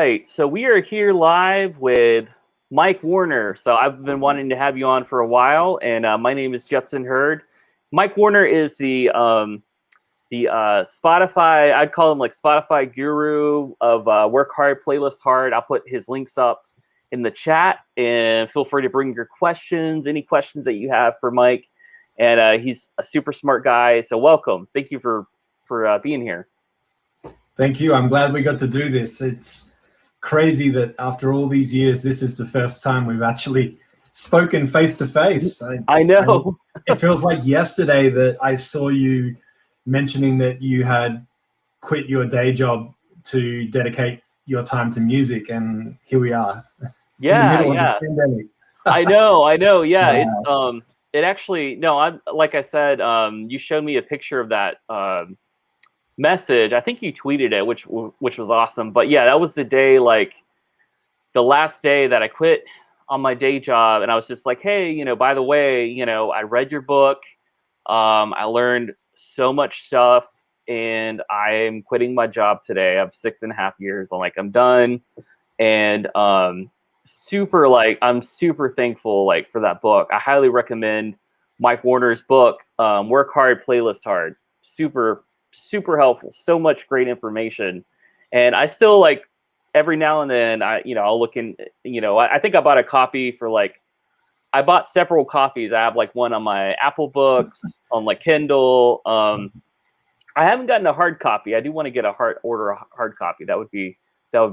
right, so we are here live with Mike Warner. So I've been wanting to have you on for a while, and my name is Judson Hurd. Mike Warner is the Spotify, I'd call him like Spotify guru of Work Hard, Playlist Hard. I'll put his links up in the chat, and feel free to bring your questions, any questions that you have for Mike. And he's a super smart guy, so welcome. Thank you for being here. Thank you. I'm glad we got to do this. It's crazy that after all these years, this is the first time we've actually spoken face to face. I know. It feels like yesterday that I saw you mentioning that you had quit your day job to dedicate your time to music, and here we are. Yeah, in the middle of the pandemic. I know. Yeah, Wow. it's it actually no. I'm like I said. You showed me a picture of that message. I think you tweeted it, which was awesome. But yeah, that was the day, like the last day that I quit on my day job, and I was just like, hey, by the way, I read your book. I learned so much stuff, and I'm quitting my job today. I have 6.5 years. I'm done, and I'm super thankful for that book. I highly recommend Mike Warner's book, Work Hard, Playlist Hard. Super helpful. So much great information. And I still every now and then I'll look in, I think I bought a copy for I bought several copies. I have one on my Apple Books, on Kindle. I haven't gotten a hard copy. I do want to get order a hard copy. That would be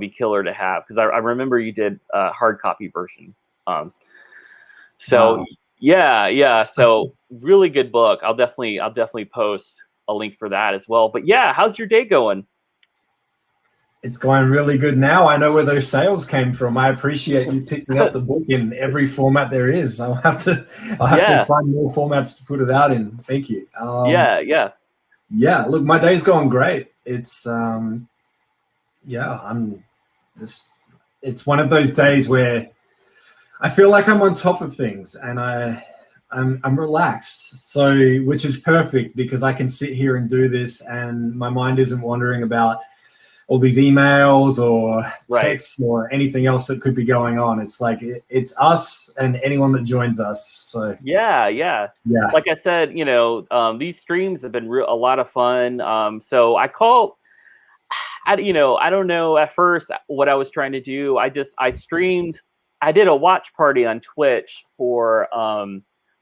killer to have, because I remember you did a hard copy version. So wow. Yeah. So really good book. I'll definitely post a link for that as well. But yeah, how's your day going? It's going really good now. I know where those sales came from. I appreciate you picking up the book in every format there is. I'll have to find more formats to put it out in. Thank you. Yeah. Look, my day's going great. It's it's one of those days where I feel like I'm on top of things, and I'm relaxed, so which is perfect, because I can sit here and do this, and my mind isn't wandering about all these emails or texts or anything else that could be going on. It's it's us and anyone that joins us. So yeah. Like I said, these streams have been a lot of fun. So I don't know at first what I was trying to do. I streamed. I did a watch party on Twitch for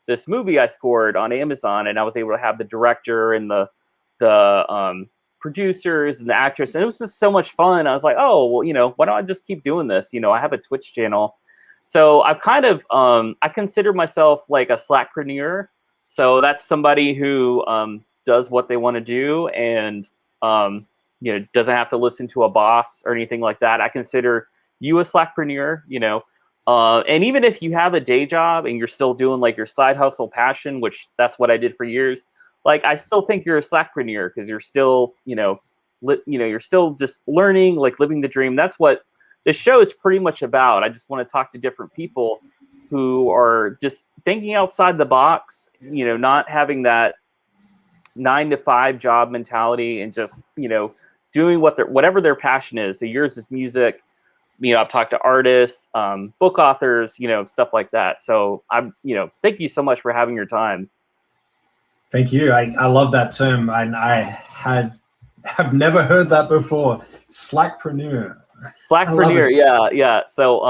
this movie I scored on Amazon, and I was able to have the director and the producers and the actress, and it was just so much fun. I was like, oh, well, why don't I just keep doing this? I have a Twitch channel. So I've kind of, I consider myself like a Slackpreneur. So that's somebody who does what they want to do, and doesn't have to listen to a boss or anything like that. I consider you a Slackpreneur, and even if you have a day job and you're still doing your side hustle passion, which that's what I did for years, I still think you're a Slackpreneur, because you're still, you're still just learning, living the dream. That's what this show is pretty much about. I just want to talk to different people who are just thinking outside the box, not having that 9-to-5 job mentality, and just, doing whatever their passion is. So yours is music. I've talked to artists, book authors, stuff like that. So thank you so much for having your time. Thank you. I love that term, and I have never heard that before. Slackpreneur. Yeah. So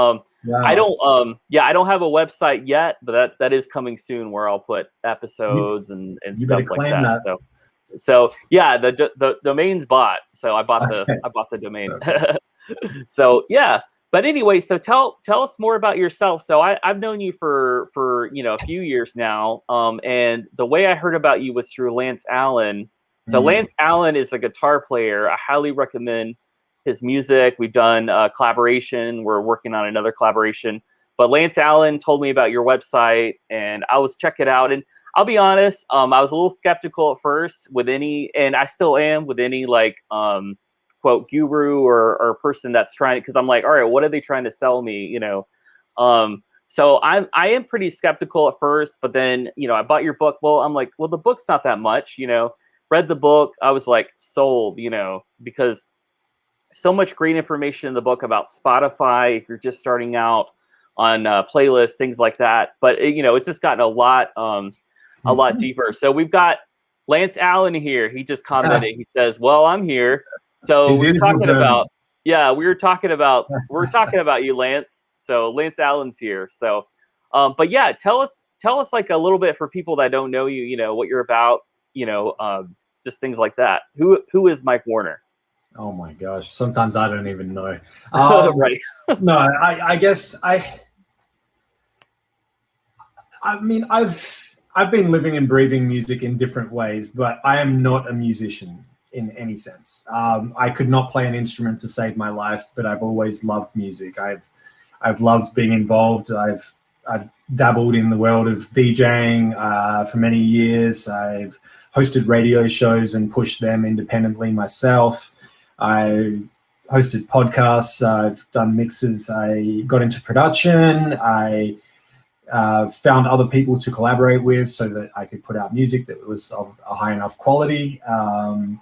wow. I don't have a website yet, but that is coming soon, where I'll put episodes and stuff like that. So yeah, the domain's bought. So I bought the domain. So yeah. But anyway, so tell us more about yourself. So I've known you for a few years now, and the way I heard about you was through Lance Allen. So Lance Allen is a guitar player. I highly recommend his music. We've done a collaboration. We're working on another collaboration. But Lance Allen told me about your website, and I was checking it out. And I'll be honest, I was a little skeptical at first with any, and I still am with any quote guru or person that's trying, because I'm like, all right, what are they trying to sell me? So I am pretty skeptical at first, but then I bought your book. Well, I'm like, well, the book's not that much. Read the book, I was like sold. Because so much great information in the book about Spotify if you're just starting out, on playlists, things like that. But it's just gotten a lot deeper. So we've got Lance Allen here. He just commented. He says, "Well, I'm here." So His we were ears were talking burning. about, we were talking about you, Lance. So Lance Allen's here. So, but yeah, tell us like a little bit for people that don't know you. What you're about. Just things like that. Who is Mike Warner? Oh my gosh, sometimes I don't even know. Right. No, I guess I mean, I've been living and breathing music in different ways, but I am not a musician in any sense. I could not play an instrument to save my life, but I've always loved music. I've loved being involved. I've dabbled in the world of DJing for many years. I've hosted radio shows and pushed them independently myself. I hosted podcasts. I've done mixes. I got into production. I found other people to collaborate with so that I could put out music that was of a high enough quality. And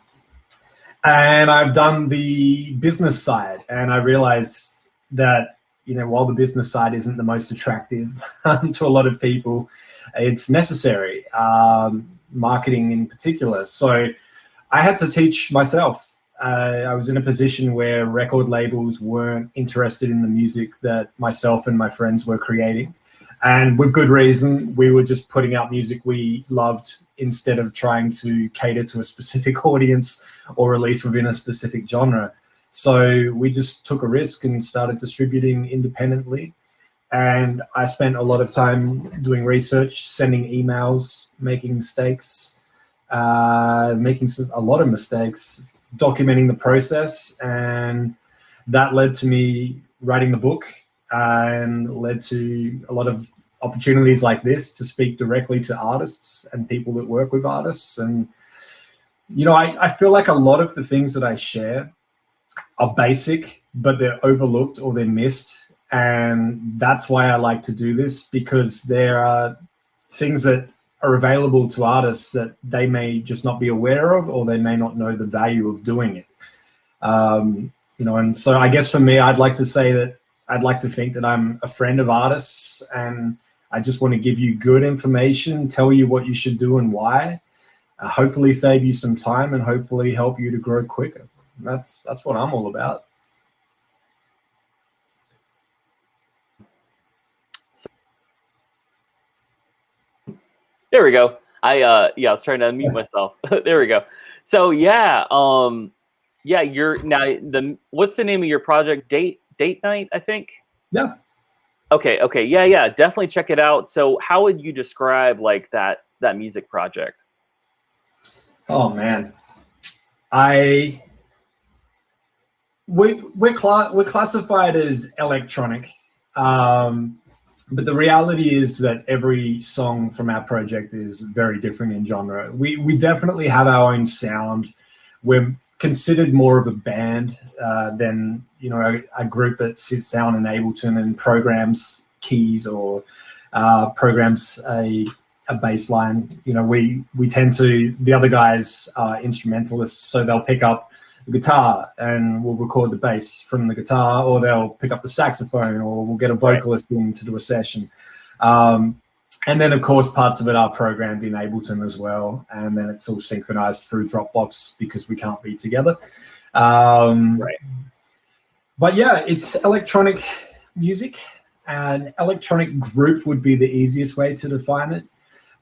I've done the business side, and I realized that, while the business side isn't the most attractive to a lot of people, it's necessary, marketing in particular. So I had to teach myself. I was in a position where record labels weren't interested in the music that myself and my friends were creating. And with good reason. We were just putting out music we loved instead of trying to cater to a specific audience or release within a specific genre. So we just took a risk and started distributing independently. And I spent a lot of time doing research, sending emails, making mistakes, a lot of mistakes, documenting the process. And that led to me writing the book, and led to a lot of opportunities like this to speak directly to artists and people that work with artists. And, I feel like a lot of the things that I share are basic, but they're overlooked or they're missed. And that's why I like to do this, because there are things that are available to artists that they may just not be aware of, or they may not know the value of doing it. And so I guess for me, I'd like to say that I'd like to think that I'm a friend of artists, and I just want to give you good information, tell you what you should do and why, hopefully save you some time, and hopefully help you to grow quicker. That's what I'm all about. There we go. I was trying to unmute myself. There we go. So you're now what's the name of your project? Date Night, I think. Yeah. Okay. Yeah. Definitely check it out. So how would you describe like that music project? Oh man, we're classified as electronic, but the reality is that every song from our project is very different in genre. We definitely have our own sound. We're considered more of a band than a group that sits down in Ableton and programs keys or programs a bass line. We tend to, the other guys are instrumentalists, so they'll pick up the guitar and we'll record the bass from the guitar, or they'll pick up the saxophone, or we'll get a vocalist in to do a session. And then, of course, parts of it are programmed in Ableton as well, and then it's all synchronized through Dropbox because we can't be together. But yeah, it's electronic music. An electronic group would be the easiest way to define it.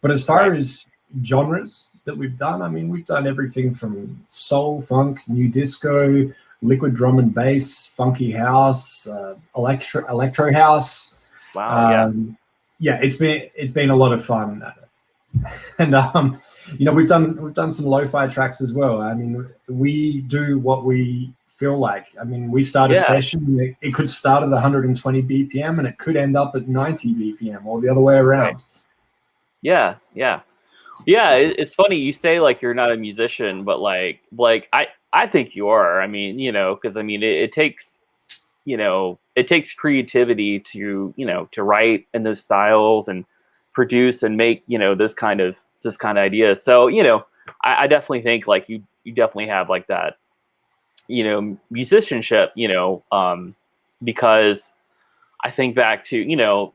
But as far as genres that we've done, I mean, we've done everything from soul, funk, new disco, liquid drum and bass, funky house, electro house. Wow. Yeah, it's been a lot of fun. And we've done some lo-fi tracks as well. I mean, we do what we feel like. I mean, we start a session, it could start at 120 BPM and it could end up at 90 BPM, or the other way around. Yeah. It's funny you say like you're not a musician, but like I think you are. I mean, because I mean it takes creativity to to write in those styles and produce and make this kind of ideas. So I definitely think like you definitely have like that musicianship, because I think back to,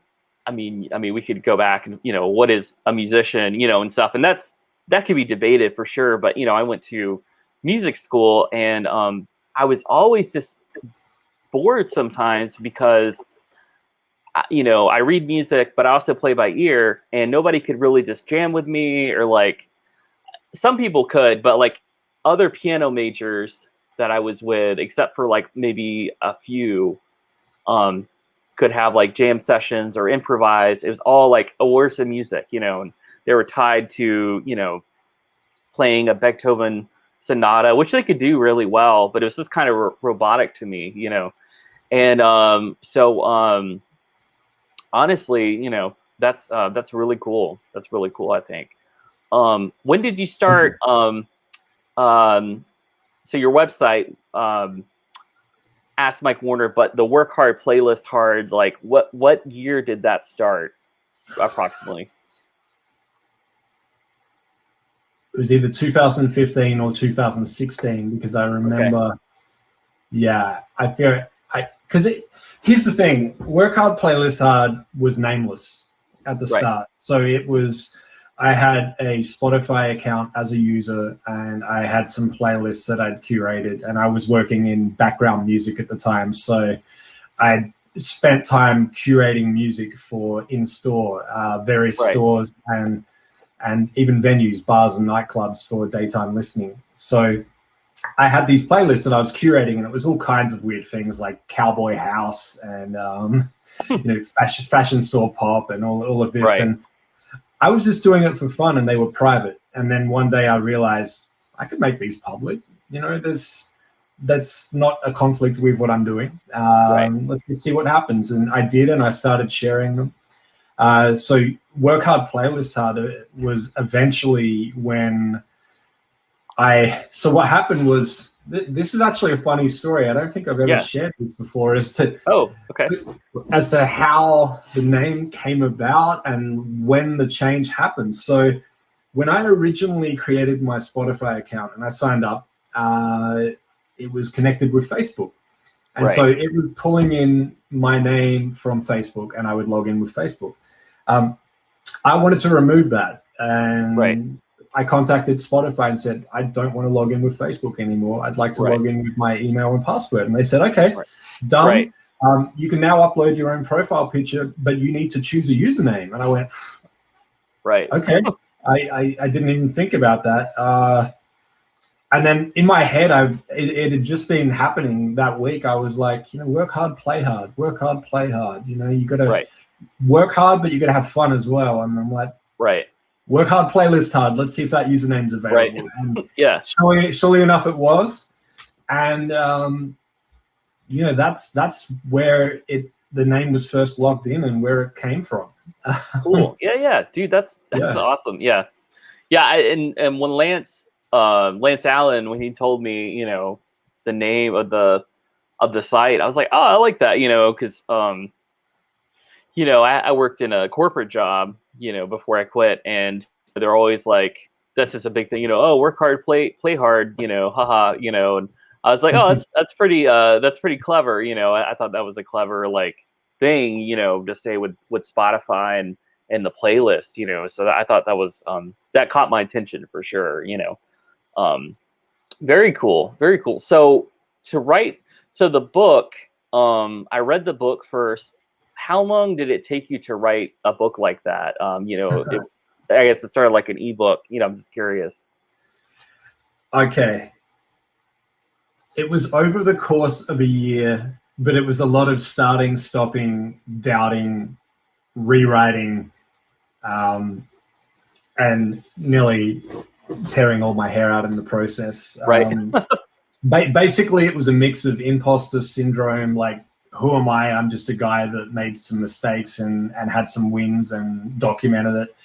we could go back and, what is a musician, and stuff. And that could be debated for sure. But, I went to music school, and I was always just bored sometimes because, I read music, but I also play by ear, and nobody could really just jam with me, or like some people could, but like other piano majors that I was with, except for like maybe a few, could have like jam sessions or improvise. It was all like awards of music, and they were tied to, playing a Beethoven sonata, which they could do really well, but it was just kind of robotic to me, And honestly, that's really cool. That's really cool, I think. When did you start? So your website, Ask Mike Warner, but the Work Hard, Playlist Hard, like what year did that start approximately? It was either 2015 or 2016 because I remember. Okay. Yeah, I feel because here's the thing: Work Hard, Playlist Hard was nameless at the start, so it was. I had a Spotify account as a user, and I had some playlists that I'd curated, and I was working in background music at the time. So I spent time curating music for in-store, various stores and even venues, bars and nightclubs for daytime listening. So I had these playlists that I was curating, and it was all kinds of weird things like cowboy house and fashion store pop and all of this. Right. And I was just doing it for fun, and they were private. And then one day I realized I could make these public. That's not a conflict with what I'm doing. Let's see what happens. And I did, and I started sharing them. So Work Hard, Playlist Hard was eventually when so what happened was, this is actually a funny story. I don't think I've ever shared this before, as to how the name came about and when the change happened. So when I originally created my Spotify account and I signed up, it was connected with Facebook. And so it was pulling in my name from Facebook, and I would log in with Facebook. I wanted to remove that. And I contacted Spotify and said, I don't want to log in with Facebook anymore. I'd like to log in with my email and password. And they said, okay, done. You can now upload your own profile picture, but you need to choose a username. And I went, okay. I didn't even think about that. And then in my head, it had just been happening that week. I was like, work hard, play hard. Work hard, play hard. You got to work hard, but you got to have fun as well. And I'm like, work hard, playlist hard. Let's see if that username's available. And surely enough, it was. And that's where the name was first logged in and where it came from. Cool. Yeah, dude, that's awesome. Yeah. And when Lance Allen, when he told me, the name of the site, I was like, oh, I like that, because I worked in a corporate job, before I quit, and they're always like, that's just a big thing, work hard, play hard, haha, and I was like, oh, that's pretty clever, I thought that was a clever thing, to say with Spotify and the playlist, so I thought that was that caught my attention for sure, very cool, very cool. So the book, I read the book first. How long did it take you to write a book like that? I guess it started like an ebook. I'm just curious. Okay. It was over the course of a year, but it was a lot of starting, stopping, doubting, rewriting, and nearly tearing all my hair out in the process. Basically, it was a mix of imposter syndrome, like, who am I? I'm just a guy that made some mistakes and had some wins and documented it.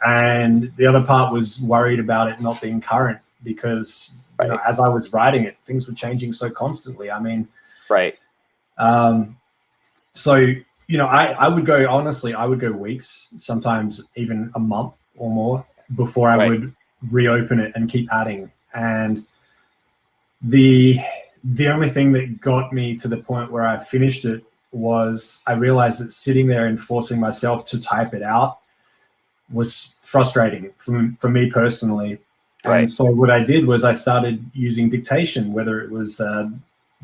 And the other part was worried about it not being current because as I was writing it, things were changing so constantly. I mean, so, I would go weeks, sometimes even a month or more before I would reopen it and keep adding. And the the only thing that got me to the point where I finished it was I realized that sitting there and forcing myself to type it out was frustrating for me personally. Right. And so what I did was I started using dictation, whether it was the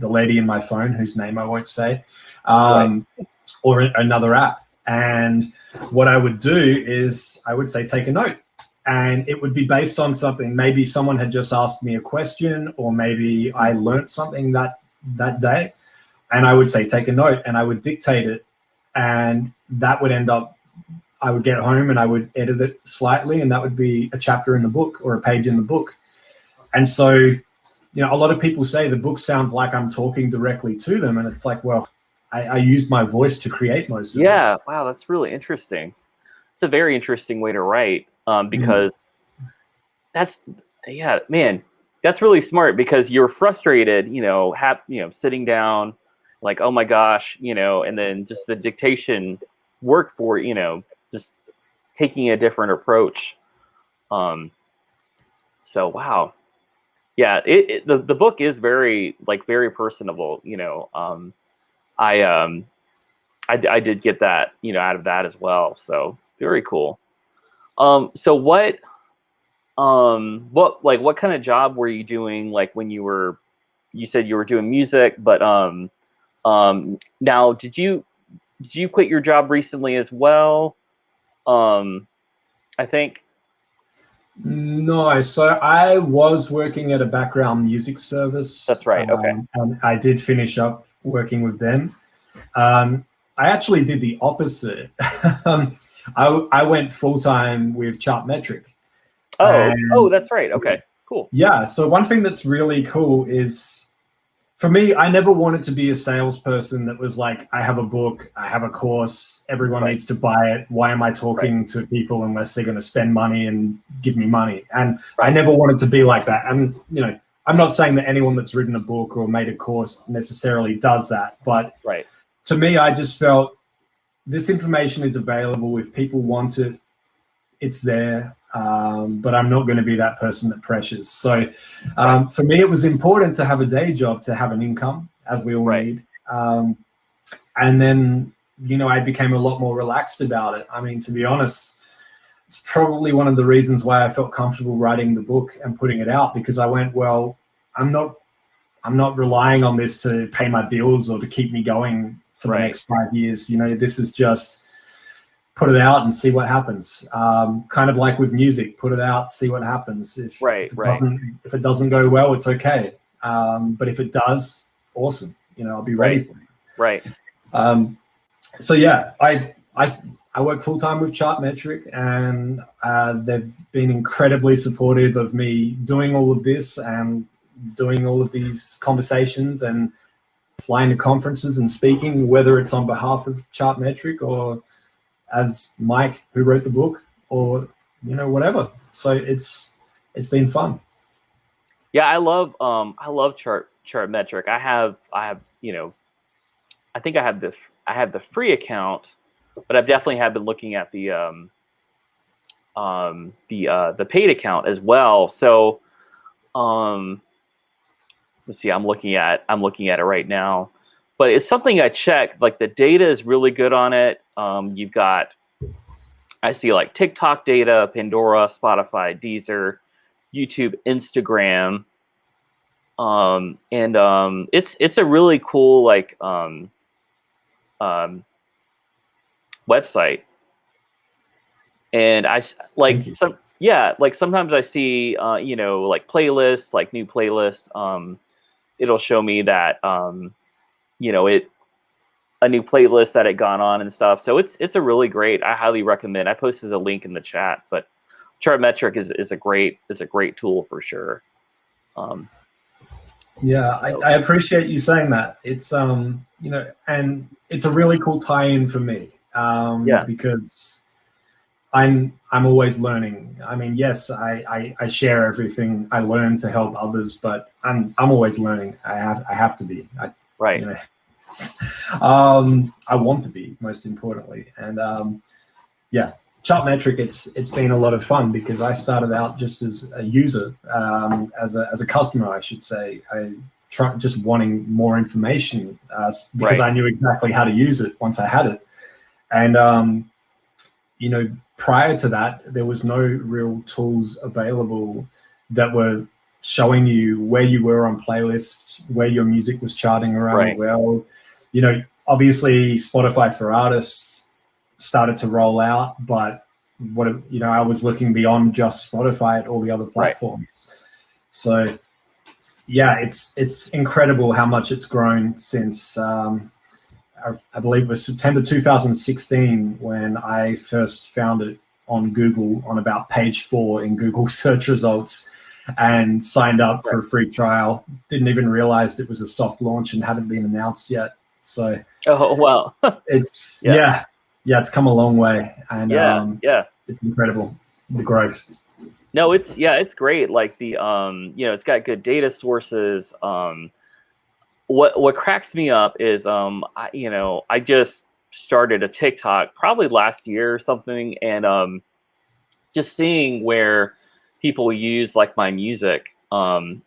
lady in my phone, whose name I won't say, or another app. And what I would do is I would say, take a note. And it would be based on something. Maybe someone had just asked me a question, or maybe I learned something that day. And I would say, take a note, and I would dictate it. And that would end up, I would get home and I would edit it slightly, and that would be a chapter in the book or a page in the book. And so, you know, a lot of people say the book sounds like I'm talking directly to them. And it's like, well, I used my voice to create most of it. Yeah. Wow. That's really interesting. It's a very interesting way to write, because that's really smart, because you're frustrated, sitting down like, oh my gosh, and then just the dictation worked for, just taking a different approach. So, wow. Yeah. The book is very personable, I did get that, out of that as well. So very cool. So what kind of job were you doing? Like when you said you were doing music, but, now did you quit your job recently as well? I think. No, so I was working at a background music service. That's right. Okay. And I did finish up working with them. I actually did the opposite. I went full-time with Chartmetric. Oh, that's right. Okay, cool. Yeah, so one thing that's really cool is, for me, I never wanted to be a salesperson that was like, I have a book, I have a course, everyone needs to buy it. Why am I talking to people unless they're going to spend money and give me money? And I never wanted to be like that. And, I'm not saying that anyone that's written a book or made a course necessarily does that. But to me, I just felt this information is available. If people want it, it's there. But I'm not going to be that person that pressures. So for me, it was important to have a day job, to have an income, as we all need. And then, I became a lot more relaxed about it. I mean, to be honest, it's probably one of the reasons why I felt comfortable writing the book and putting it out, because I went, well, I'm not relying on this to pay my bills or to keep me going for the next 5 years. This is just put it out and see what happens. Kind of like with music, put it out, see what happens. If it doesn't go well, it's okay. But if it does, awesome. I'll be ready for it. Right. So yeah, I work full-time with Chartmetric, and they've been incredibly supportive of me doing all of this and doing all of these conversations and flying to conferences and speaking, whether it's on behalf of Chartmetric or as Mike, who wrote the book, or whatever. So it's been fun. Yeah, I love Chartmetric. I have I think I have the free account, but I've definitely have been looking at the paid account as well. So let's see, I'm looking at it right now. But it's something I checked. Like the data is really good on it. You've got, I see like TikTok data, Pandora, Spotify, Deezer, YouTube, Instagram, and it's a really cool website. And I like sometimes I see like playlists, like new playlists. It'll show me that a new playlist that had gone on and stuff. So it's a really great, I highly recommend. I posted the link in the chat, but Chartmetric is a great tool for sure. Yeah, so. I appreciate you saying that. It's and it's a really cool tie-in for me. Because I'm always learning. I mean, yes, I share everything I learn to help others, but I'm always learning. I have to be. I want to be, most importantly. And Chartmetric, it's been a lot of fun, because I started out just as a user, as a customer, I should say. I just wanting more information because Right. I knew exactly how to use it once I had it. And you know, prior to that, there was no real tools available that were showing you where you were on playlists, where your music was charting around the world. You know, obviously Spotify for Artists started to roll out, but I was looking beyond just Spotify at all the other platforms. So yeah, it's incredible how much it's grown since I believe it was September 2016 when I first found it on Google on about page 4 in Google search results, and signed up for a free trial. Didn't even realize it was a soft launch and hadn't been announced yet. So wow. it's it's come a long way, and it's incredible, the growth. No, it's great. Like the it's got good data sources. What cracks me up is I just started a TikTok probably last year or something, and just seeing where people use like my music on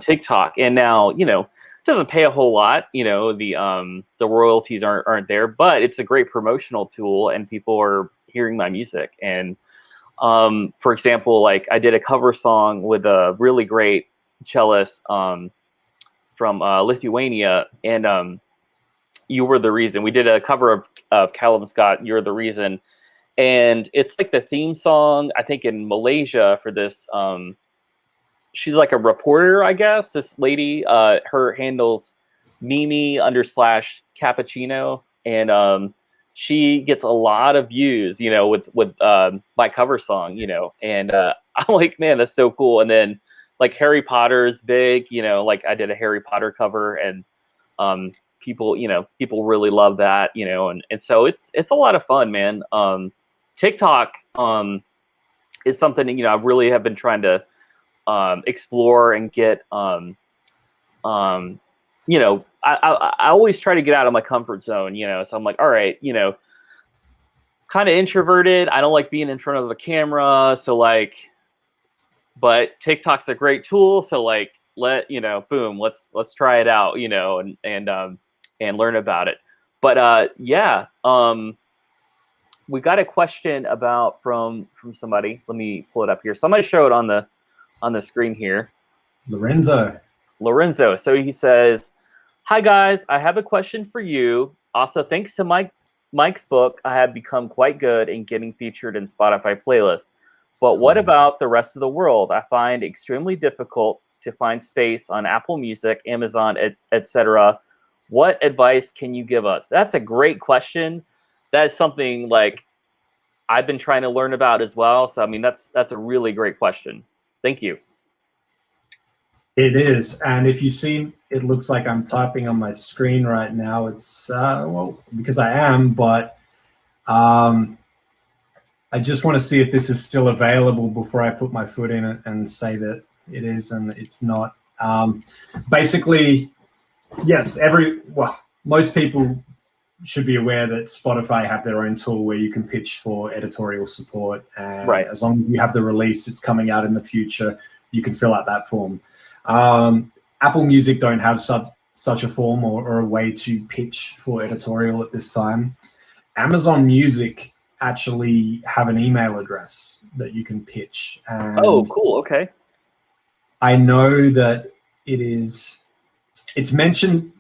TikTok, and now it doesn't pay a whole lot. The royalties aren't there, but it's a great promotional tool, and people are hearing my music. And for example, like I did a cover song with a really great cellist from Lithuania, and You Were the Reason. We did a cover of Callum Scott, You're the Reason. And it's like the theme song, I think, in Malaysia for this. She's like a reporter, I guess. This lady, her handle's Mimi_Cappuccino, and she gets a lot of views, with my cover song, and I'm like, man, that's so cool. And then like Harry Potter's big, like I did a Harry Potter cover, and people really love that, and so it's a lot of fun, man. TikTok is something I really have been trying to explore and get. I always try to get out of my comfort zone, so I'm like, all right, kind of introverted. I don't like being in front of a camera, so like, but TikTok's a great tool, so like boom, let's try it out, and learn about it. But we got a question from somebody. Let me pull it up here. Somebody show it on the screen here. Lorenzo. So he says, "Hi guys, I have a question for you. Also, thanks to Mike's book, I have become quite good in getting featured in Spotify playlists. But what about the rest of the world? I find extremely difficult to find space on Apple Music, Amazon, etc. What advice can you give us?" That's a great question. That is something like I've been trying to learn about as well. So I mean, that's a really great question. Thank you. It is, and if you see, it looks like I'm typing on my screen right now. It's because I am, but I just want to see if this is still available before I put my foot in it and say that it is and it's not. Basically, yes, most people should be aware that Spotify have their own tool where you can pitch for editorial support, and as long as you have the release, it's coming out in the future, you can fill out that form. Apple Music don't have such a form or a way to pitch for editorial at this time. Amazon Music actually have an email address that you can pitch. And oh, cool. Okay. I know that it's mentioned,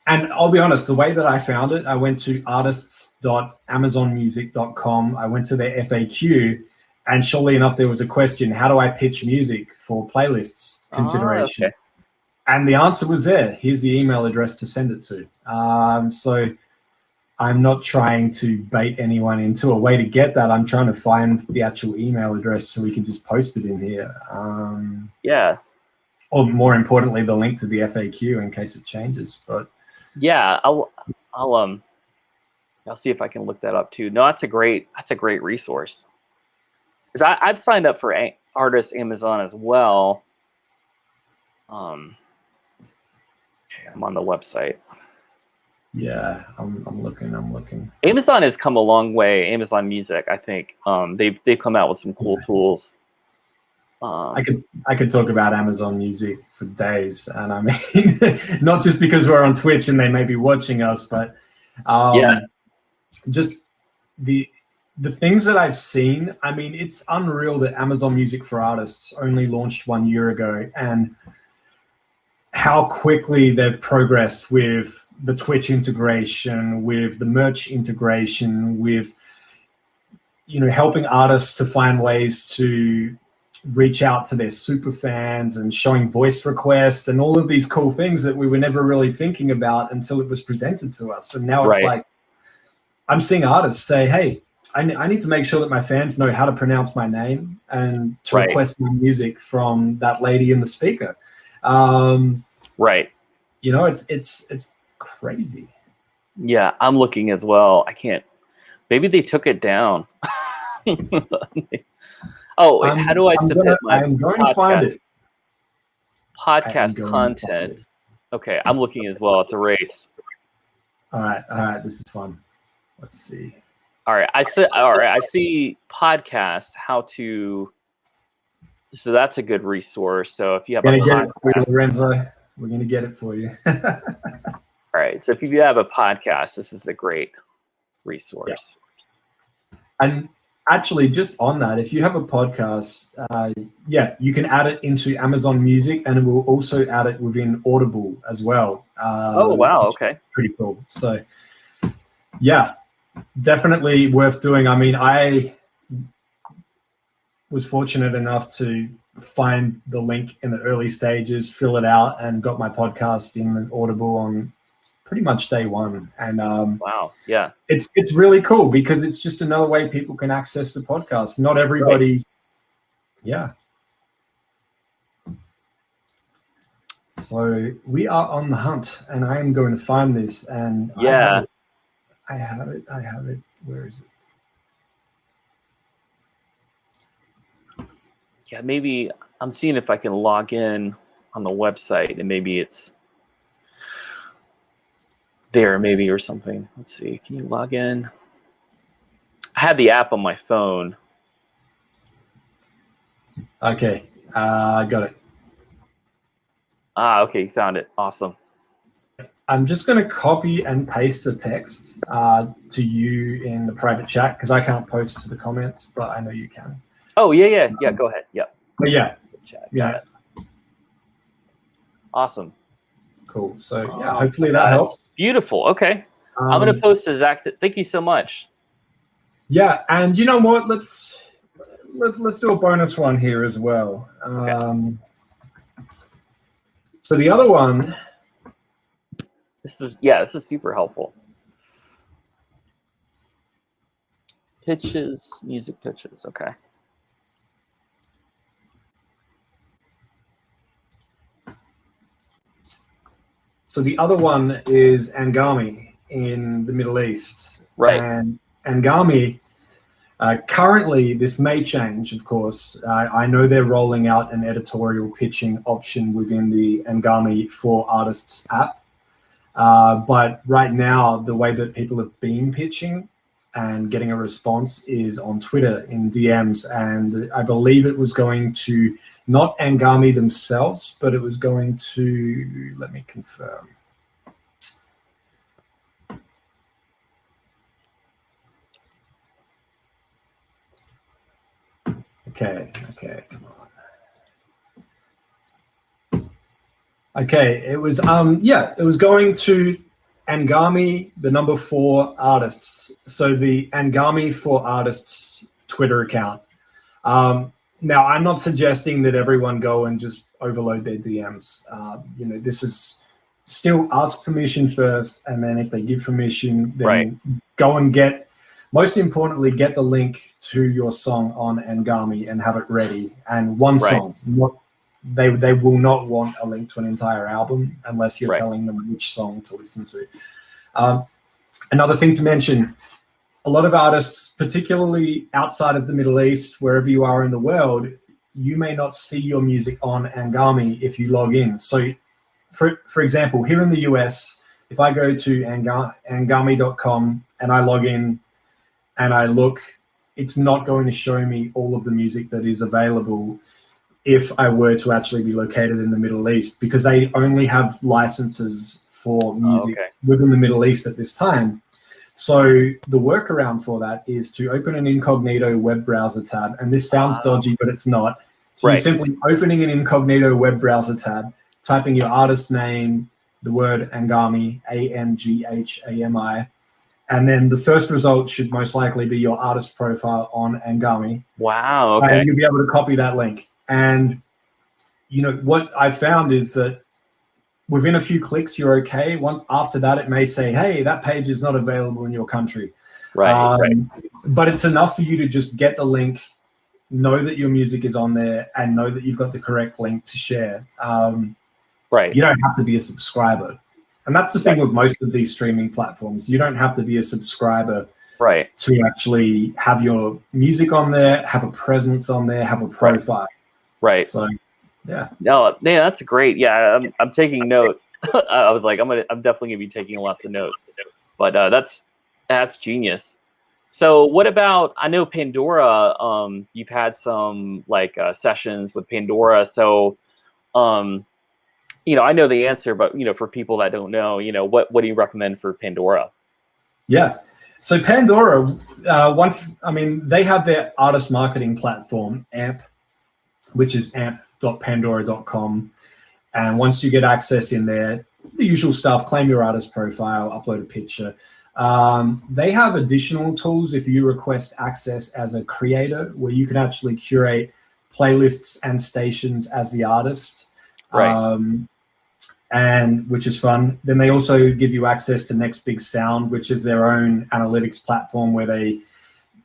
and I'll be honest, the way that I found it, I went to artists.amazonmusic.com. I went to their FAQ, and surely enough, there was a question, how do I pitch music for playlists consideration? Okay. And the answer was there. Here's the email address to send it to. So I'm not trying to bait anyone into a way to get that. I'm trying to find the actual email address so we can just post it in here. Or more importantly, the link to the FAQ in case it changes. But yeah, I'll see if I can look that up too. No, that's a great resource. Because I've signed up for Artist Amazon as well. I'm on the website. Yeah, I'm looking. Amazon has come a long way. Amazon Music, I think they've come out with some cool tools. I could talk about Amazon Music for days, and I mean, not just because we're on Twitch and they may be watching us, but just the things that I've seen. I mean, it's unreal that Amazon Music for Artists only launched 1 year ago, and how quickly they've progressed with the Twitch integration, with the merch integration, with helping artists to find ways to reach out to their super fans and showing voice requests and all of these cool things that we were never really thinking about until it was presented to us. And now it's like, I'm seeing artists say, hey, I need to make sure that my fans know how to pronounce my name and to request my music from that lady in the speaker. It's crazy. Yeah, I'm looking as well. I can't. Maybe they took it down. How do I submit my podcast content? Okay, I'm looking as well. It's a race. All right. This is fun. Let's see. All right, I see podcast. How to. So that's a good resource. So if you have a podcast, Lorenzo, we're gonna get it for you. All right. So if you have a podcast, this is a great resource. Yeah. And actually, just on that, if you have a podcast, you can add it into Amazon Music, and it will also add it within Audible as well. Oh, wow. Okay. Pretty cool. So, yeah, definitely worth doing. I mean, I was fortunate enough to find the link in the early stages, fill it out, and got my podcast in Audible on pretty much day one. And wow, yeah, it's really cool because it's just another way people can access the podcast. Not everybody, yeah. So we are on the hunt, and I am going to find this. And yeah, I have it. Where is it? Yeah, maybe I'm seeing if I can log in on the website, and maybe it's there, maybe, or something. Let's see. Can you log in? I have the app on my phone. Okay, got it. Okay, you found it. Awesome. I'm just going to copy and paste the text to you in the private chat because I can't post to the comments, but I know you can. Oh, yeah. Go ahead. Yep. But yeah. Yeah. Awesome. Cool. So yeah, hopefully that helps. Beautiful. Okay. I'm going to post this. Thank you so much. Yeah, and you know what? Let's do a bonus one here as well. Okay. So the other one. This is super helpful. Pitches, music pitches. Okay. So the other one is Angami in the Middle East. Right. And Angami, currently, this may change, of course. I know they're rolling out an editorial pitching option within the Angami for Artists app. But right now, the way that people have been pitching and getting a response is on Twitter in DMs. And I believe it was going to not Angami themselves, but it was going to, let me confirm. Okay, come on. Okay, it was it was going to Angami, the number 4 artists. So the Angami for Artists Twitter account. Now, I'm not suggesting that everyone go and just overload their DMs. This is still ask permission first, and then if they give permission, then go and most importantly, get the link to your song on Angami and have it ready. And one song. They will not want a link to an entire album unless you're telling them which song to listen to. Another thing to mention, a lot of artists, particularly outside of the Middle East, wherever you are in the world, you may not see your music on Angami if you log in. So, for example, here in the US, if I go to angami.com and I log in and I look, it's not going to show me all of the music that is available. if I were to actually be located in the Middle East, because they only have licenses for music within the Middle East at this time. So the workaround for that is to open an incognito web browser tab. And this sounds dodgy, but it's not. So you're simply opening an incognito web browser tab, typing your artist name, the word Anghami, Anghami, and then the first result should most likely be your artist profile on Anghami. Wow, okay. And you'll be able to copy that link. And, you know, what I found is that within a few clicks, you're okay. After that, it may say, hey, that page is not available in your country. Right. But it's enough for you to just get the link, know that your music is on there, and know that you've got the correct link to share. You don't have to be a subscriber. And that's the thing with most of these streaming platforms. You don't have to be a subscriber to actually have your music on there, have a presence on there, have a profile. Right. So, yeah. No, yeah, that's great. Yeah, I'm taking notes. I was like, I'm definitely gonna be taking lots of notes. But that's genius. So what about, I know Pandora, you've had some like sessions with Pandora. So, you know, I know the answer, but, you know, for people that don't know, you know, what do you recommend for Pandora? Yeah. So Pandora, they have their artist marketing platform, AMP, which is amp.pandora.com. And once you get access in there, the usual stuff, claim your artist profile, upload a picture. They have additional tools if you request access as a creator, where you can actually curate playlists and stations as the artist. And which is fun. Then they also give you access to Next Big Sound, which is their own analytics platform where they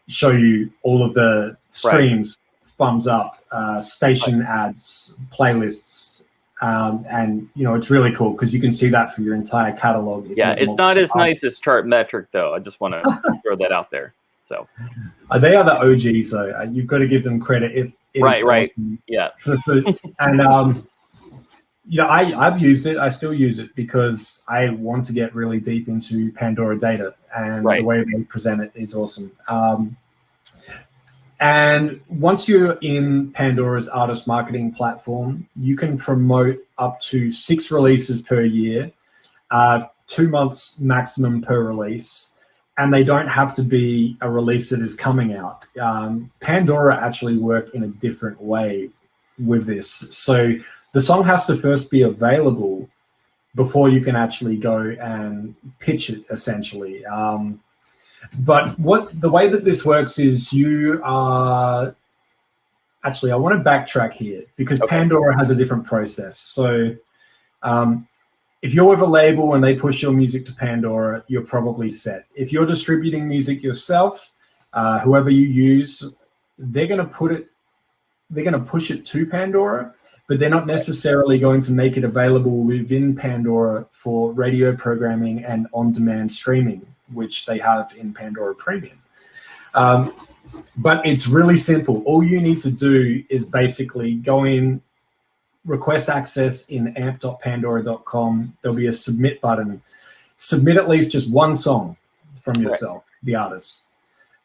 show you all of the streams, thumbs up, station ads, playlists. And, you know, it's really cool because you can see that for your entire catalog. Yeah, it's not as nice as Chartmetric, though. I just want to throw that out there. So they are the OGs, though. You've got to give them credit. Awesome. Yeah. And, you know, I've used it. I still use it because I want to get really deep into Pandora data, and the way they present it is awesome. And once you're in Pandora's artist marketing platform, you can promote up to 6 releases per year, 2 months maximum per release, and they don't have to be a release that is coming out. Pandora actually work in a different way with this. So the song has to first be available before you can actually go and pitch it, essentially. But the way that this works is you are... Actually, I want to backtrack here because Pandora has a different process. So if you're with a label and they push your music to Pandora, you're probably set. If you're distributing music yourself, whoever you use, they're going to push it to Pandora, but they're not necessarily going to make it available within Pandora for radio programming and on-demand streaming, which they have in Pandora Premium. But it's really simple. All you need to do is basically go in, request access in amp.pandora.com. There'll be a submit button. Submit at least just one song from yourself, the artist.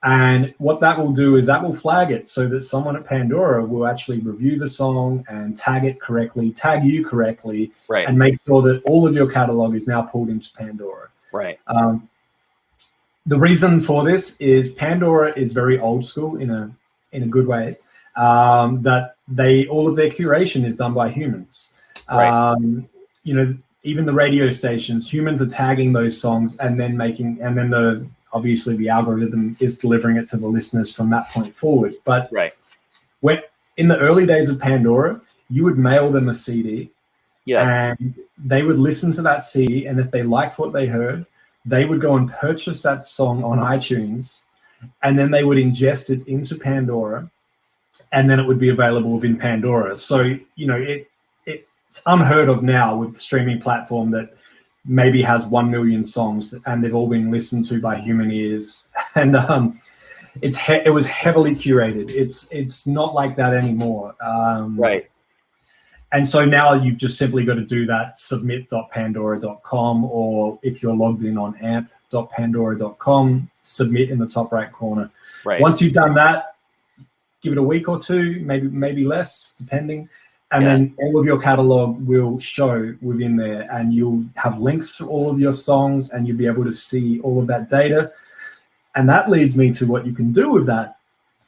And what that will do is that will flag it so that someone at Pandora will actually review the song and tag it correctly, tag you correctly, and make sure that all of your catalog is now pulled into Pandora. The reason for this is Pandora is very old school in a good way, that all of their curation is done by humans. You know, even the radio stations, humans are tagging those songs and then obviously the algorithm is delivering it to the listeners from that point forward. But when in the early days of Pandora, you would mail them a CD, and they would listen to that CD, and if they liked what they heard, they would go and purchase that song on iTunes, and then they would ingest it into Pandora, and then it would be available within Pandora. So, you know, it's unheard of now with the streaming platform that maybe has 1 million songs and they've all been listened to by human ears. And it was heavily curated. It's not like that anymore. And so now you've just simply got to do that, submit.pandora.com, or if you're logged in on amp.pandora.com, submit in the top right corner. Once you've done that, give it a week or two, maybe less, depending. And then all of your catalog will show within there, and you'll have links to all of your songs, and you'll be able to see all of that data. And that leads me to what you can do with that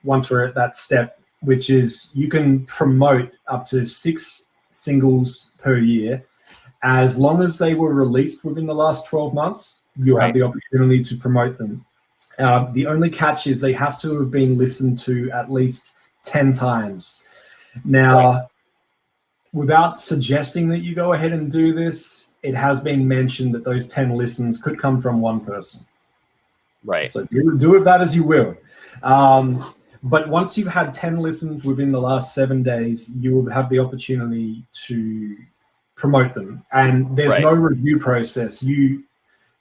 once we're at that step, which is you can promote up to 6 singles per year. As long as they were released within the last 12 months, you'll have the opportunity to promote them. The only catch is they have to have been listened to at least 10 times. Now, without suggesting that you go ahead and do this, it has been mentioned that those 10 listens could come from one person. Right. So do with that as you will. But once you've had 10 listens within the last 7 days, you will have the opportunity to promote them. And there's no review process. You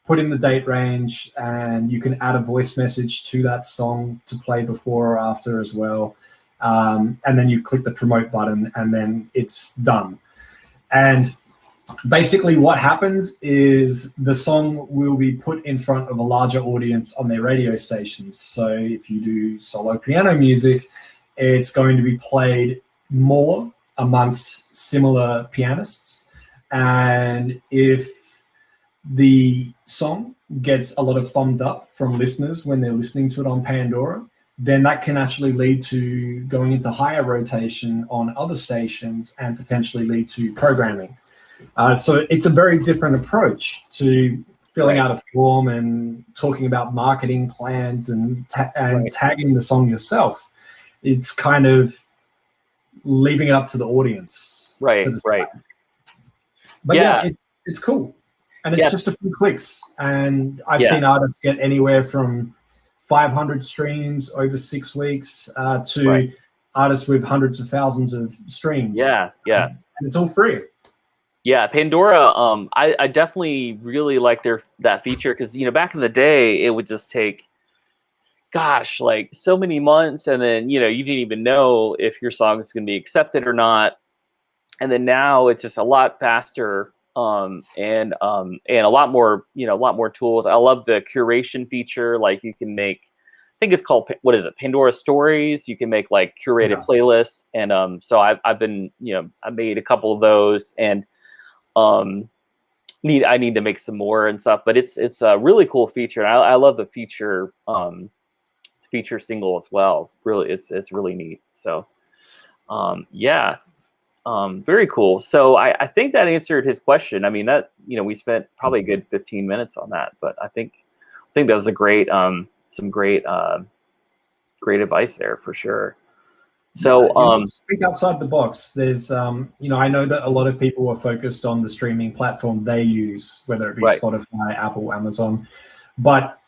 put in the date range, and you can add a voice message to that song to play before or after as well. And then you click the promote button, and then it's done. And basically what happens is the song will be put in front of a larger audience on their radio stations. So if you do solo piano music, it's going to be played more amongst similar pianists. And if the song gets a lot of thumbs up from listeners when they're listening to it on Pandora, then that can actually lead to going into higher rotation on other stations and potentially lead to programming. So it's a very different approach to filling out a form and talking about marketing plans and tagging the song yourself. It's kind of leaving it up to the audience. Right. But it's cool. And it's just a few clicks. And I've seen artists get anywhere from 500 streams over 6 weeks to artists with hundreds of thousands of streams. Yeah. And it's all free. Yeah, Pandora, I definitely really like that feature because, back in the day, it would just take, like so many months. And then, you didn't even know if your song is going to be accepted or not. And then now it's just a lot faster and a lot more tools. I love the curation feature. Like you can make, I think it's called, what is it? Pandora Stories. You can make like curated playlists. And so I've been, I made a couple of those, and I need to make some more and stuff, but it's a really cool feature. And I love the feature single as well. Really, it's really neat. So very cool. So I think that answered his question. I mean, that, we spent probably a good 15 minutes on that, but I think that was a great some great advice there for sure. So think outside the box. There's I know that a lot of people are focused on the streaming platform they use, whether it be Spotify, Apple, Amazon, but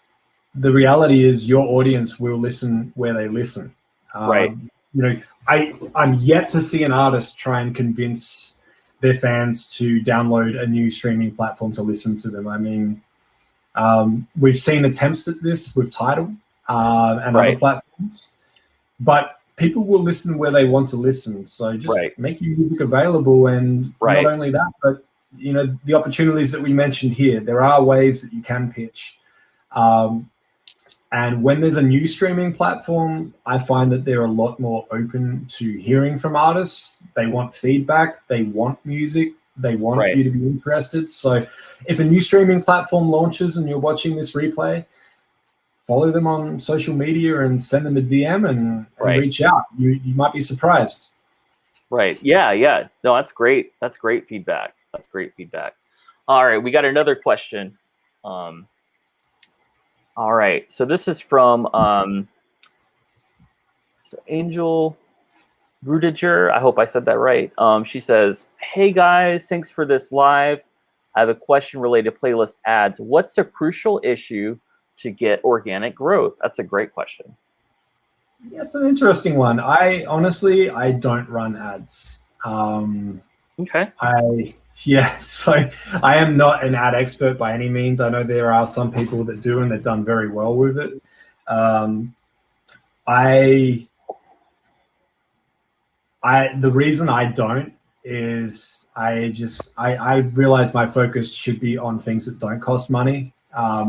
the reality is your audience will listen where they listen. I'm yet to see an artist try and convince their fans to download a new streaming platform to listen to them. I mean, we've seen attempts at this with Tidal and other platforms, but people will listen where they want to listen. So just make your music available, and not only that, but the opportunities that we mentioned here, there are ways that you can pitch. And when there's a new streaming platform, I find that they're a lot more open to hearing from artists. They want feedback. They want music. They want you to be interested. So if a new streaming platform launches and you're watching this replay, follow them on social media and send them a DM and reach out. You might be surprised. Right. Yeah. No, that's great. That's great feedback. All right. We got another question. All right. So this is from Angel Rudiger. I hope I said that right. She says, "Hey guys, thanks for this live. I have a question related to playlist ads. What's the crucial issue to get organic growth?" That's a great question. Yeah, it's an interesting one. I don't run ads. Okay. So I am not an ad expert by any means. I know there are some people that do, and they've done very well with it. The reason I don't is I realize my focus should be on things that don't cost money,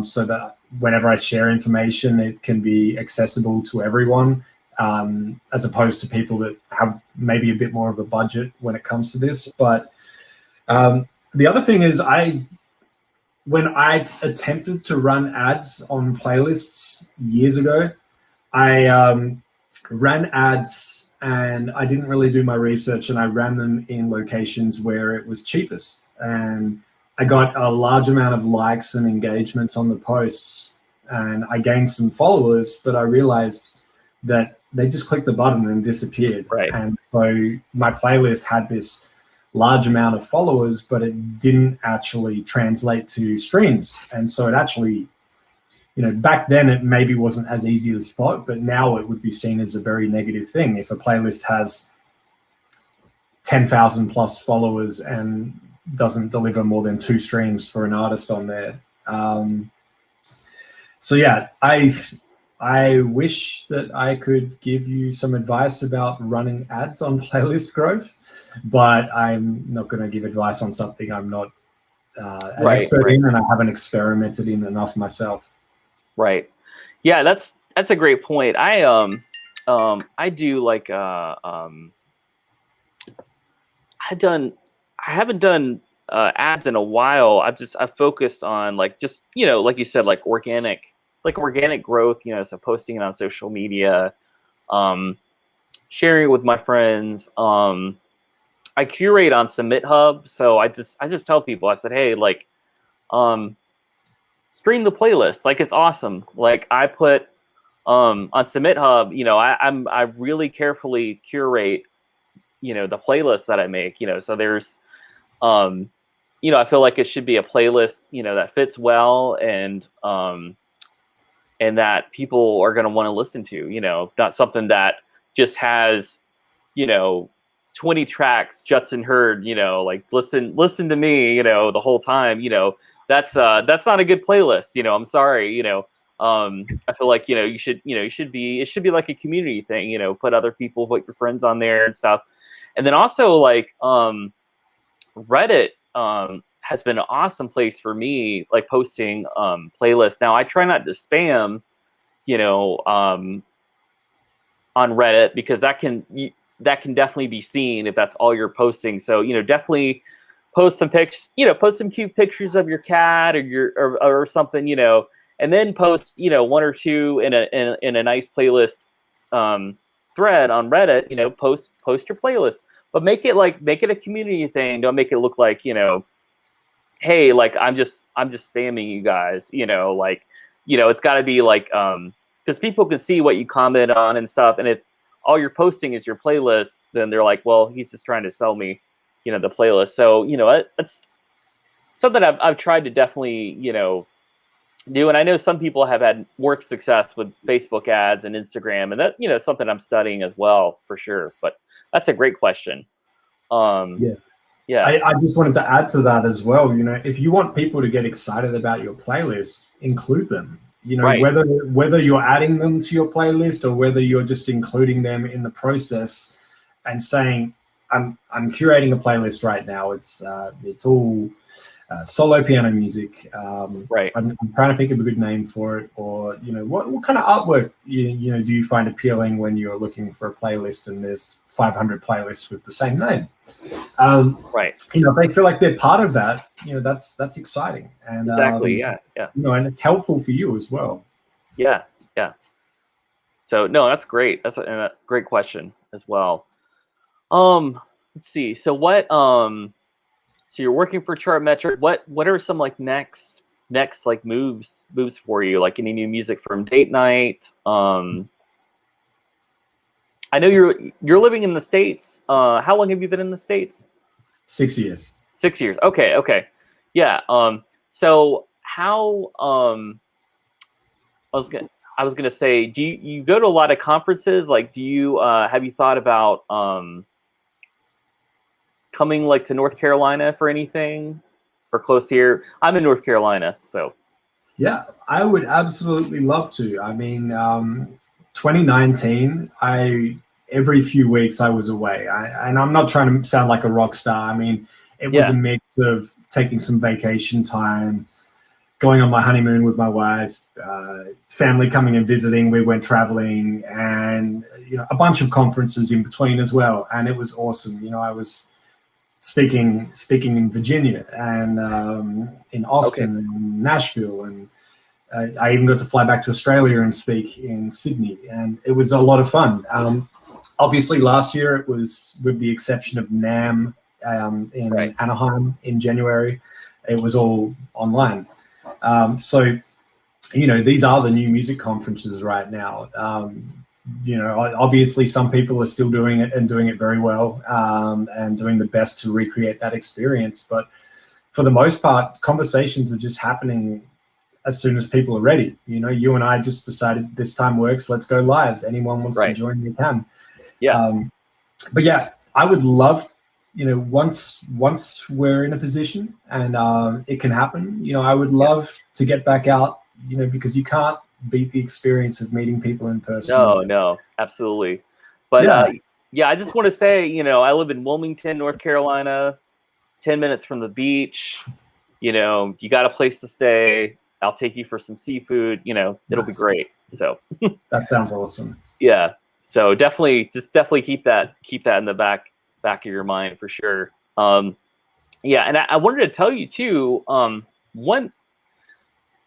so that whenever I share information, it can be accessible to everyone as opposed to people that have maybe a bit more of a budget when it comes to this. But the other thing is, when I attempted to run ads on playlists years ago, I ran ads and I didn't really do my research, and I ran them in locations where it was cheapest. And I got a large amount of likes and engagements on the posts, and I gained some followers, but I realized that they just clicked the button and disappeared. Right. And so my playlist had this large amount of followers, but it didn't actually translate to streams. And so it actually, back then it maybe wasn't as easy to spot, but now it would be seen as a very negative thing if a playlist has 10,000 plus followers and doesn't deliver more than 2 streams for an artist on there. So yeah, I wish that I could give you some advice about running ads on playlist growth, but I'm not going to give advice on something I'm not an expert in, and I haven't experimented in enough myself. Right. Yeah, that's a great point. I do like I haven't done ads in a while. I've focused on like just like you said, like organic growth. So posting it on social media, sharing it with my friends. I curate on Submit Hub, so I just tell people, I said, hey, like, stream the playlist, like it's awesome. Like I put on Submit Hub, I really carefully curate, the playlists that I make. So there's, I feel like it should be a playlist, that fits well and that people are going to want to listen to. Not something that just has, 20 tracks, Judson Hurd, like listen to me, the whole time, that's not a good playlist. I'm sorry, I feel like, it should be like a community thing, put other people, put your friends on there and stuff. And then also like, Reddit, has been an awesome place for me, like posting, playlists. Now I try not to spam, on Reddit, because that can definitely be seen if that's all you're posting. So, definitely post some pics, post some cute pictures of your cat or something, and then post, 1 or 2 in a nice playlist thread on Reddit, post your playlist, but make it a community thing. Don't make it look like, hey, like I'm just spamming you guys, it's got to be like, because people can see what you comment on and stuff. And if all you're posting is your playlist, then they're like, well, he's just trying to sell me, the playlist. So, that's something I've tried to definitely, do. And I know some people have had more success with Facebook ads and Instagram, and that, something I'm studying as well, for sure. But that's a great question. Yeah. I just wanted to add to that as well. If you want people to get excited about your playlist, include them. Right. Whether you're adding them to your playlist or whether you're just including them in the process and saying, I'm curating a playlist right now. It's all solo piano music. Right. I'm trying to think of a good name for it, or what kind of artwork do you find appealing when you're looking for a playlist and there's 500 playlists with the same name. Right. If they feel like they're part of that, that's exciting. And exactly. Yeah. And it's helpful for you as well. Yeah. So no, that's great. That's a great question as well. Let's see. So what? So you're working for Chartmetric. What are some like next like moves for you? Like any new music from Date Night? I know you're living in the States. How long have you been in the States? 6 years. 6 years. Okay. Yeah. So how? I was gonna say, do you go to a lot of conferences? Like, do you have you thought about coming like to North Carolina for anything, or close here? I'm in North Carolina, so. Yeah, I would absolutely love to. I mean, 2019, every few weeks I was away, and I'm not trying to sound like a rock star. I mean, it was a mix of taking some vacation time, going on my honeymoon with my wife, family coming and visiting. We went traveling, and a bunch of conferences in between as well. And it was awesome. I was speaking in Virginia and in Austin and Nashville, and I even got to fly back to Australia and speak in Sydney, and it was a lot of fun. Obviously, last year it was, with the exception of NAMM in Anaheim in January, it was all online. So, these are the new music conferences right now. Obviously some people are still doing it and doing it very well, and doing the best to recreate that experience. But for the most part, conversations are just happening as soon as people are ready. You and I just decided this time works. Let's go live. Anyone wants to join, you can. Yeah. But yeah, I would love, once we're in a position and it can happen, I would love to get back out, because you can't beat the experience of meeting people in person. No, absolutely. But I just want to say, I live in Wilmington, North Carolina, 10 minutes from the beach. You got a place to stay. I'll take you for some seafood. It'll be great. So that sounds awesome. Yeah. So definitely keep that in the back of your mind for sure. Yeah, and I wanted to tell you too. One,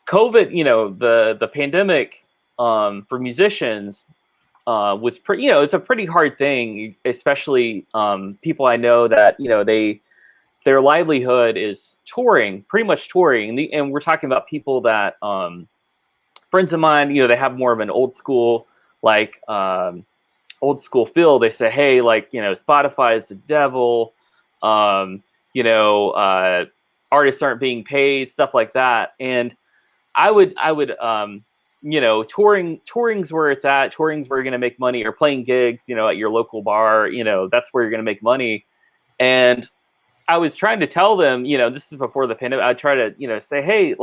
COVID, the pandemic for musicians was pretty. It's a pretty hard thing, especially people I know that their livelihood is touring, pretty much touring, and we're talking about people that friends of mine. They have more of an old school feel. They say, hey, Spotify is the devil. Artists aren't being paid, stuff like that. And I would touring's where it's at. Touring's where you're going to make money, or playing gigs, at your local bar, that's where you're going to make money. And I was trying to tell them, this is before the pandemic, I try to, say, hey,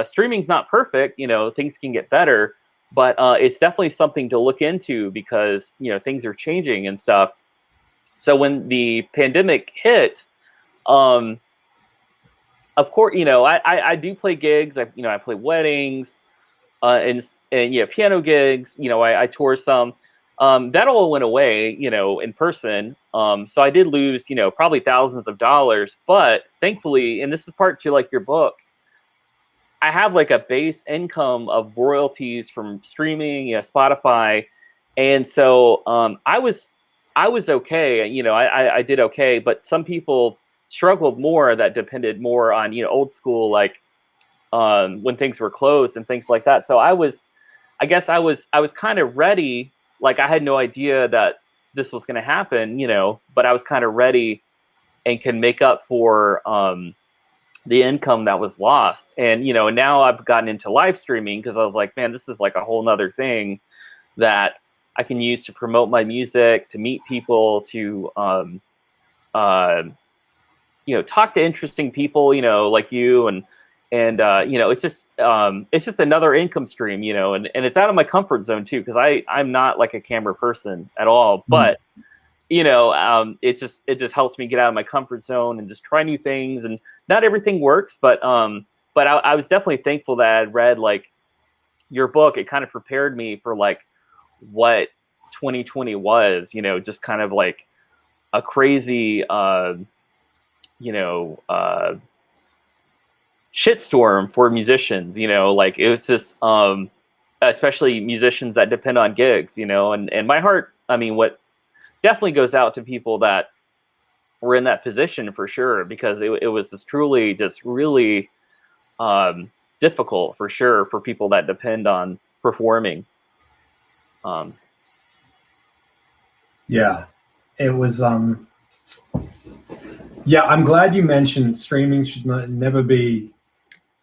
streaming's not perfect, things can get better, but it's definitely something to look into, because, things are changing and stuff. So when the pandemic hit, of course, I do play gigs. I play weddings, and piano gigs. I tour some. That all went away, in person. So I did lose, probably thousands of dollars. But thankfully, and this is part to your book, I have a base income of royalties from streaming, Spotify, and so I was okay. I did okay. But some people struggled more, that depended more on old school, when things were closed and things like that. So I guess I was kind of ready. I had no idea that this was going to happen, but I was kind of ready and can make up for the income that was lost. And now I've gotten into live streaming, because I was like, man, this is a whole nother thing that I can use to promote my music, to meet people, to talk to interesting people, like you, and it's just another income stream, and it's out of my comfort zone too, because I'm not a camera person at all, but it just helps me get out of my comfort zone and just try new things. And not everything works, but I was definitely thankful that I had read your book. It kind of prepared me for what 2020 was, just kind of a crazy shitstorm for musicians. It was just especially musicians that depend on gigs, and my heart, what definitely goes out to people that were in that position for sure, because it was just truly just really difficult for sure for people that depend on performing. Yeah, it was yeah, I'm glad you mentioned streaming should never be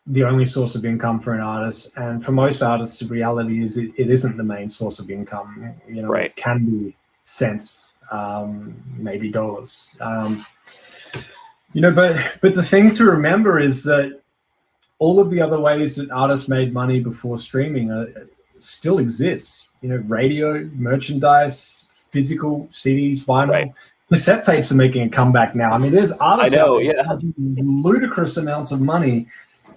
the only source of income for an artist. And for most artists, the reality is it isn't the main source of income. Right. It can be cents, maybe dollars. But the thing to remember is that all of the other ways that artists made money before streaming still exist. Radio, merchandise, physical CDs, vinyl. Right. cassette tapes are making a comeback now. I mean, there's I artists out know, there yeah. charging ludicrous amounts of money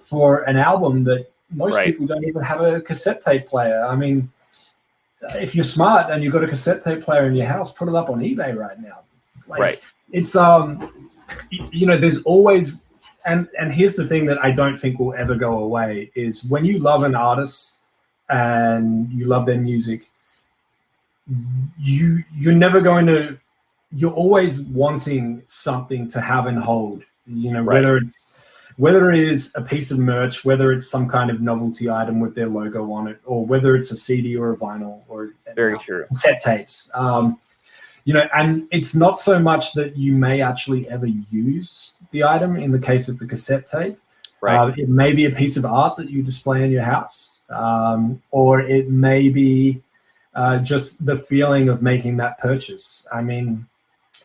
for an album that most people don't even have a cassette tape player. I mean, if you're smart and you've got a cassette tape player in your house, put it up on eBay right now. Like, it's you know, there's always, and here's the thing that I don't think will ever go away is when you love an artist and you love their music, you're never going to, you're always wanting something to have and hold, you know, whether it is a piece of merch, whether it's some kind of novelty item with their logo on it, or whether it's a CD or a vinyl or cassette tapes. You know, and it's not so much that you may actually ever use the item in the case of the cassette tape. It may be a piece of art that you display in your house, or it may be just the feeling of making that purchase. I mean,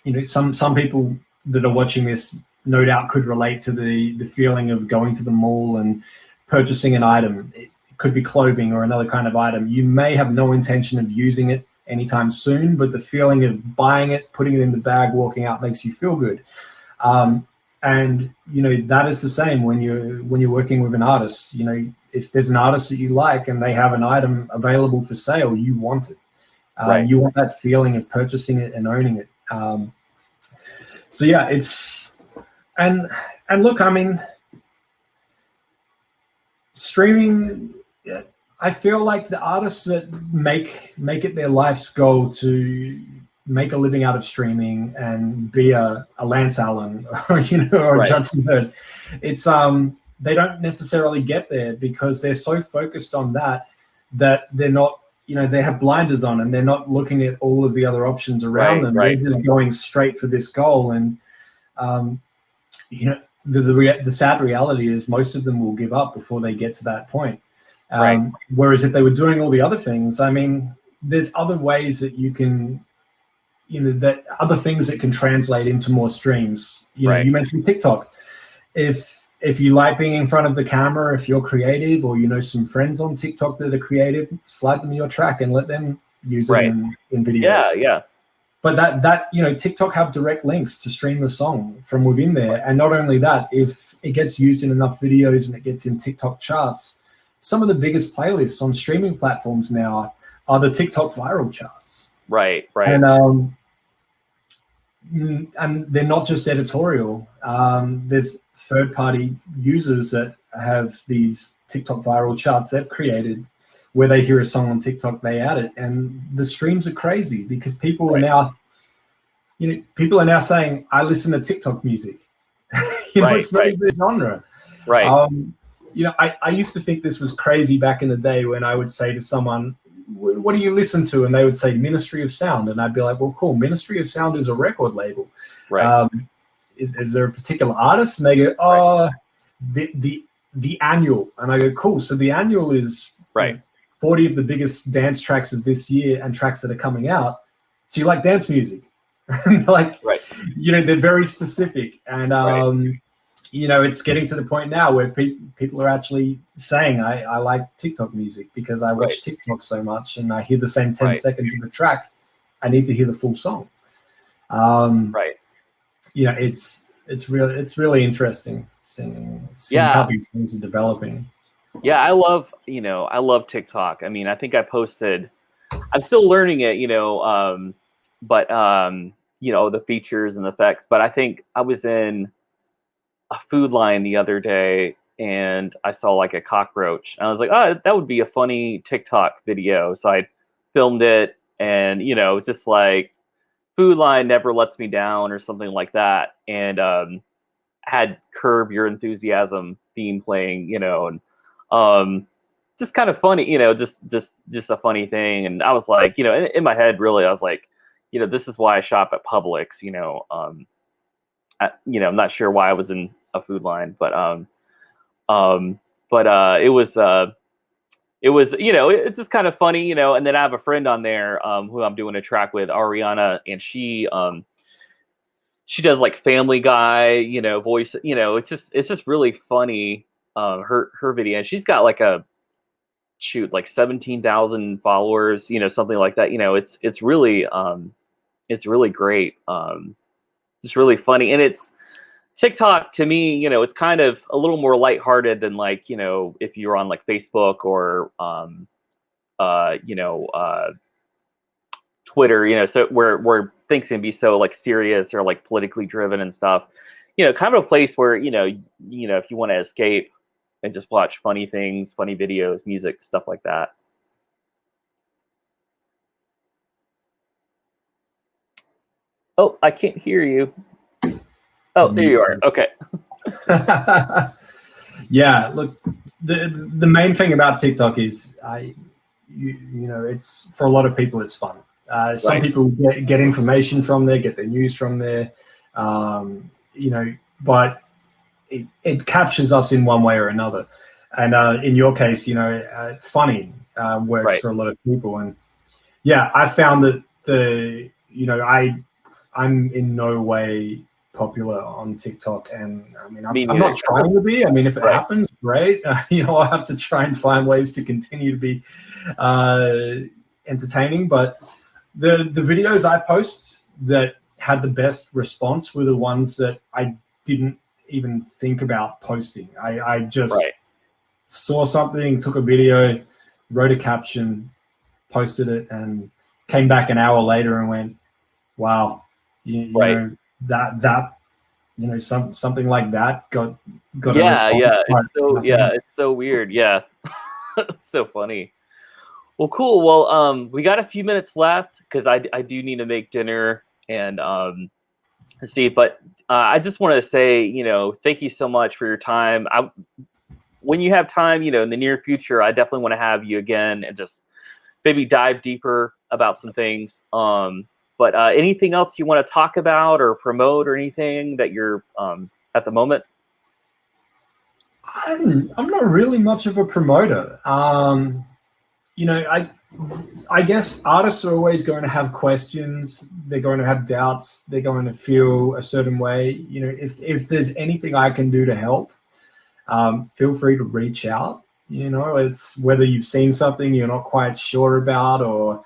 you know, some people that are watching this no doubt could relate to the feeling of going to the mall and purchasing an item. It could be clothing or another kind of item. You may have no intention of using it anytime soon, but the feeling of buying it, putting it in the bag, walking out makes you feel good. And you know, that is the same when you're working with an artist. You know, if there's an artist that you like and they have an item available for sale, you want it. You want that feeling of purchasing it and owning it. So yeah, it's and look, I mean, streaming. I feel like the artists that make it their life's goal to make a living out of streaming and be a Lance Allen or, you know, or a Judson Hurd, it's they don't necessarily get there because they're so focused on that they're not, you know, they have blinders on and they're not looking at all of the other options around them. They're just going straight for this goal. And you know, the sad reality is most of them will give up before they get to that point. Whereas if they were doing all the other things, I mean, there's other ways that you can, you know, that other things that can translate into more streams. You know, you mentioned TikTok. If you like being in front of the camera, if you're creative, or you know some friends on TikTok that are creative, slide them your track and let them use it in videos. Yeah. But that you know, TikTok have direct links to stream the song from within there. And not only that, if it gets used in enough videos and it gets in TikTok charts, some of the biggest playlists on streaming platforms now are the TikTok viral charts. And they're not just editorial. There's third-party users that have these TikTok viral charts they've created where they hear a song on TikTok, they add it, and the streams are crazy because people are now, you know, people are now saying, I listen to TikTok music. You know, it's not even a genre. You know, I used to think this was crazy back in the day when I would say to someone, what do you listen to? And they would say Ministry of Sound. And I'd be like, well, cool. Ministry of Sound is a record label. Is there a particular artist? And they go, the Annual. And I go, cool. So the Annual is 40 of the biggest dance tracks of this year and tracks that are coming out. So you like dance music? Like, you know, they're very specific. And, you know, it's getting to the point now where people are actually saying, I like TikTok music because I watch TikTok so much and I hear the same 10 seconds of a track. I need to hear the full song. You know, it's really interesting seeing how these things are developing. Yeah, I love TikTok. I mean, I think I posted, I'm still learning it, you know, but you know, the features and the effects. But I think I was in a Food Line the other day and I saw like a cockroach. And I was like, oh, that would be a funny TikTok video. So I filmed it, and you know, it's just like Food Line never lets me down or something like that. And had Curb Your Enthusiasm theme playing, you know, and just kind of funny, you know, just a funny thing. And I was like, you know, in my head, really, I was like, you know, this is why I shop at Publix, you know. You know, I'm not sure why I was in a Food Line, but it was, you know, it's just kind of funny, you know. And then I have a friend on there who I'm doing a track with, Ariana, and she does like Family Guy, you know, voice, you know. It's just really funny, her video. And she's got like like 17,000 followers, you know, something like that. You know, it's really It's really great. Just really funny. And it's TikTok to me, you know, it's kind of a little more lighthearted than like, you know, if you're on like Facebook or, you know, Twitter, you know, so where things can be so like serious or like politically driven and stuff, you know, kind of a place where, you know, if you want to escape and just watch funny things, funny videos, music, stuff like that. Oh, I can't hear you. Oh, there you are. Okay. Yeah, look, the main thing about TikTok is, you know, it's for a lot of people, it's fun. Some Right. people get information from there, get their news from there, you know, but it captures us in one way or another. And in your case, you know, funny works Right. for a lot of people. And yeah, I found that you know, I'm in no way popular on TikTok, and I mean, Me I'm neither. not trying to be. I mean, if it Right. happens, great. You know, I have to try and find ways to continue to be entertaining. But the videos I post that had the best response were the ones that I didn't even think about posting. I just Right. saw something, took a video, wrote a caption, posted it, and came back an hour later and went, wow, you Right. know, that you know, something like that got a Yeah. response. Yeah. But nothing else. It's so weird. Yeah. So funny. Well, cool. Well, we got a few minutes left because I do need to make dinner and see. But I just wanted to say, you know, thank you so much for your time. When you have time, you know, in the near future, I definitely want to have you again and just maybe dive deeper about some things. But anything else you want to talk about or promote or anything that you're at the moment? I'm not really much of a promoter. You know, I guess artists are always going to have questions. They're going to have doubts. They're going to feel a certain way. You know, if there's anything I can do to help, feel free to reach out. You know, it's whether you've seen something you're not quite sure about, or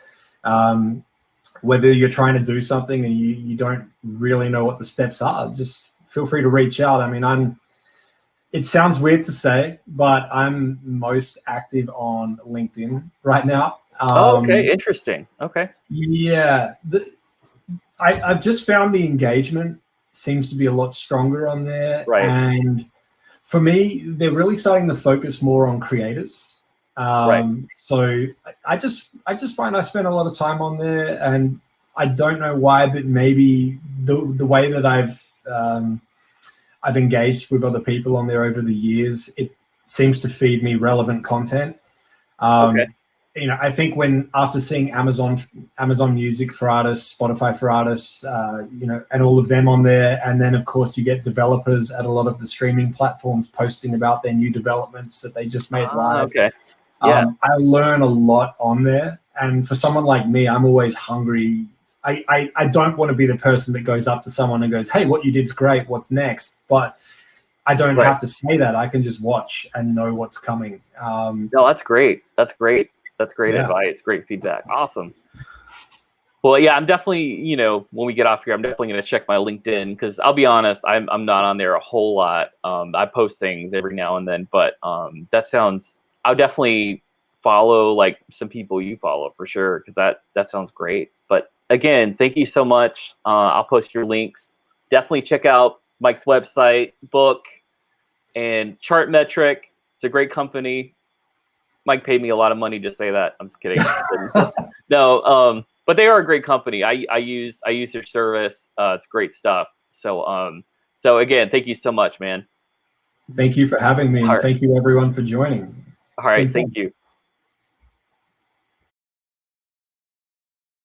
whether you're trying to do something and you don't really know what the steps are. Just feel free to reach out. I mean, it sounds weird to say, but I'm most active on LinkedIn right now. Oh, okay, interesting. Okay. Yeah, I've just found the engagement seems to be a lot stronger on there. Right. And for me, they're really starting to focus more on creators. Right. So I just find I spend a lot of time on there, and I don't know why, but maybe the way that I've engaged with other people on there over the years, it seems to feed me relevant content. Okay. You know, I think after seeing Amazon Music for artists, Spotify for artists, you know, and all of them on there, and then of course you get developers at a lot of the streaming platforms posting about their new developments that they just made live. Okay. Yeah. I learn a lot on there, and for someone like me, I'm always hungry. I don't want to be the person that goes up to someone and goes, "Hey, what you did's great. What's next?" But I don't Right. have to say that. I can just watch and know what's coming. No, that's great. That's great. That's great Yeah. advice. Great feedback. Awesome. Well, yeah, I'm definitely, you know, when we get off here, I'm definitely going to check my LinkedIn because I'll be honest, I'm not on there a whole lot. I post things every now and then, but I'll definitely follow like some people you follow for sure because that sounds great. But again, thank you so much. I'll post your links. Definitely check out Mike's website, book, and Chart Metric. It's a great company. Mike paid me a lot of money to say that. I'm just kidding. No, but they are a great company. I use their service. It's great stuff. So again, thank you so much, man. Thank you for having me, All and right. thank you everyone for joining. All right. It's been Thank fun. you.